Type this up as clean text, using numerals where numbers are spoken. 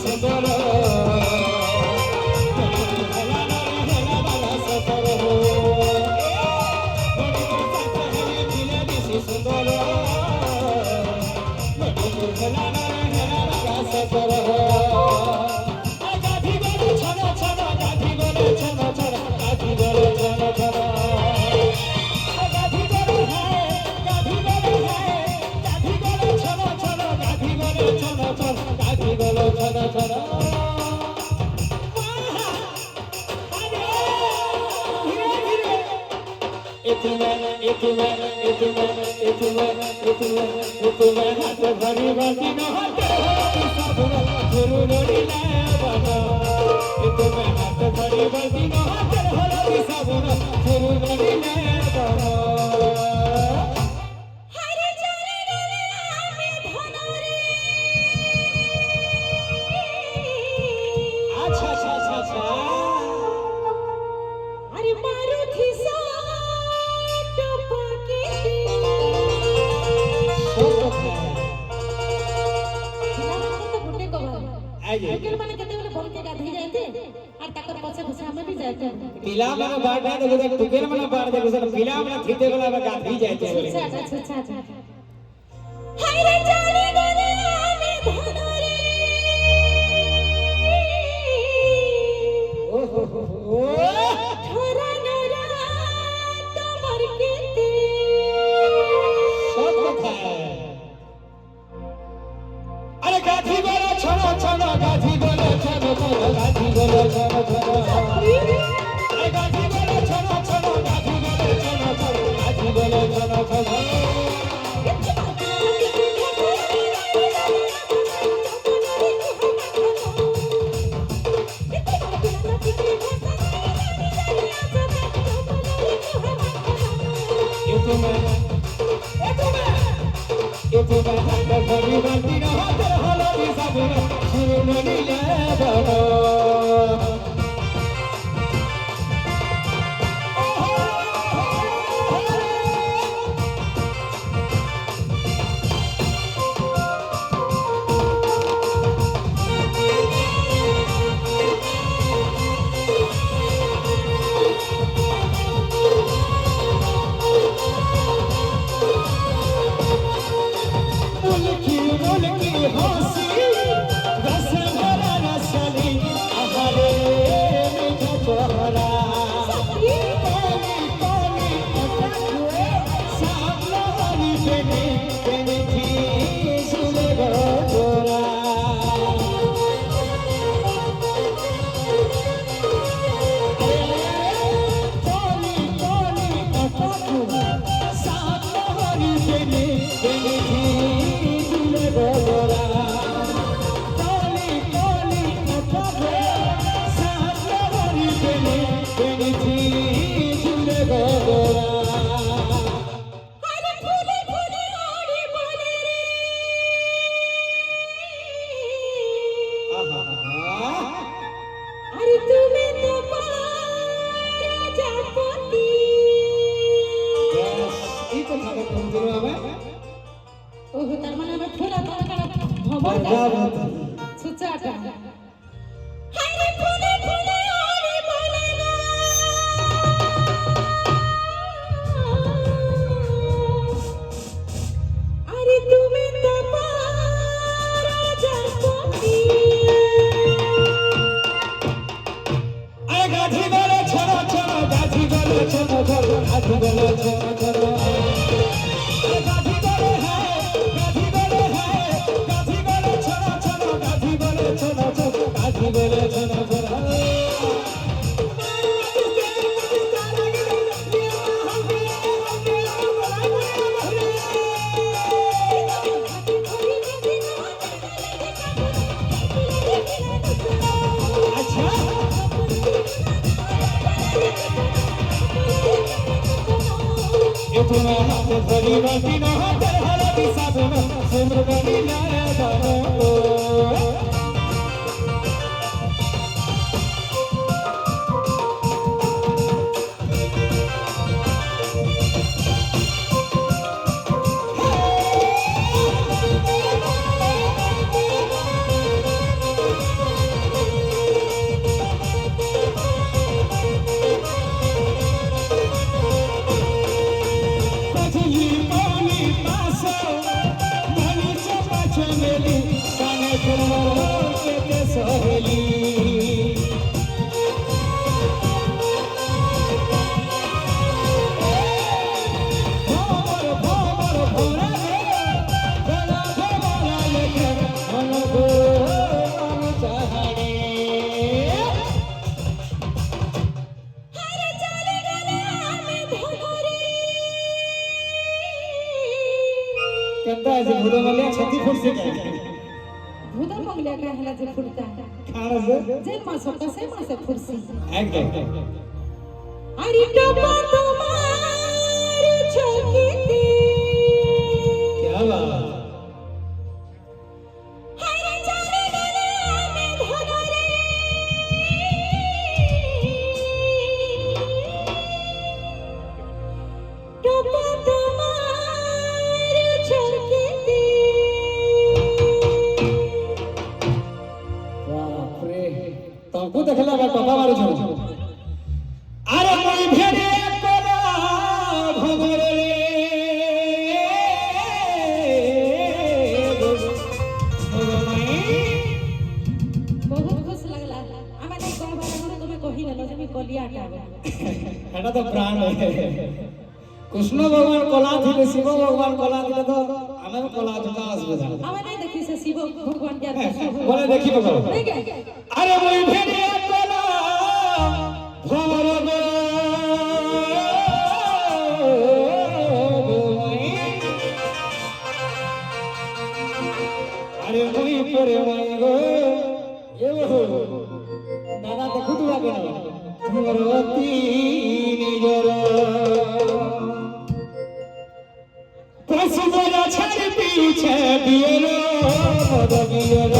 সুন্দর हाथ भरी बाकी न हाथ भरी बाकी न साबुन अच्छा अच्छा अच्छा अच्छा अरे मारुति सा टपके साइकिल माने केते बेले भल के गाधी जाते और तकर पछे पछे हमें भी जाते पिला माने बाटा देखो तो टुकेल माने बार देखो सर पिला माने थीते वाला गाधी जाते अच्छा अच्छा अच्छा अच्छा हाय रे जाने गले में धनरे ओ हो हो थोरा नरा तमर केते सब कथा अरे गाधी बोलो छोड़ो छोड़ो गाधी बोलो छोड़ो छोड़ो गाधी बोलो छोड़ो छोड़ो अरे गाधी बोलो छोड़ो छोड़ो गाधी बोलो छोड़ो छोड़ो गाधी बोलो छोड़ो छोड़ो हाथ भरी बाकी न हाथ हलो साबुन शुरू ननिले बड़ो अरे तुम्हें तो पारा जापती ई तो थाके कंजरो में ओहो तार माने हम फुला तार भमर सुचाटा हाय रे फुले फुले ओरे बोले ना अरे तुम्हें तो पारा जापती अरे गाधी बोलो छोड़ो छोड़ो गाधी बोलो छोड़ो छोड़ो गाधी बोलो छोड़ो छोड़ो अरे गाधी बोलो है गाधी बोलो है गाधी बोलो छोड़ो छोड़ो गाधी बोलो छोड़ो छोड़ो गाधी बोलो छोड़ो छोड़ो तुम्हें हाथ भरी बाकी न हाथ हलो साबुन सुम्र बनी लाया दानो যে ভুদমলিয়া ছতি ফুটছে ভুদা মঙ্গলিয়া কা হেলা যে ফুটতা খাড়া যে যে মাসটা সে মাসে ফুটছি একদম আরে টপা তোমার চকিতে क्या बात হায়রে জানে গলে আমি ধরে টপা তোমার চকিতে बाप रे तुमको देखला बा टपा मारू छ अरे कोई भेड़े कोला भगरे बहुत खुश लगला हमें नहीं कहबा हमरे तुम्हें कहि लेलो जे मी कलिया टाबे এটা তো প্রাণ কৃষ্ণ ভগবান কলা দিলে শিব ভগবান কলা দিলে তো আমার কলা ঝুঁকা আসবে না हमें नहीं देखी से शिव भगवान के বলে দেখি বাবা ठीक है আরে ওই ভেড়ে কোলা ভগরে আরে মুই পরে মাই গো এ বহু দাদা দেখু তো আগে না তোমার অতি নিজর পশু বলা ছাড় পিছে বিয়ের মদ বিয়ের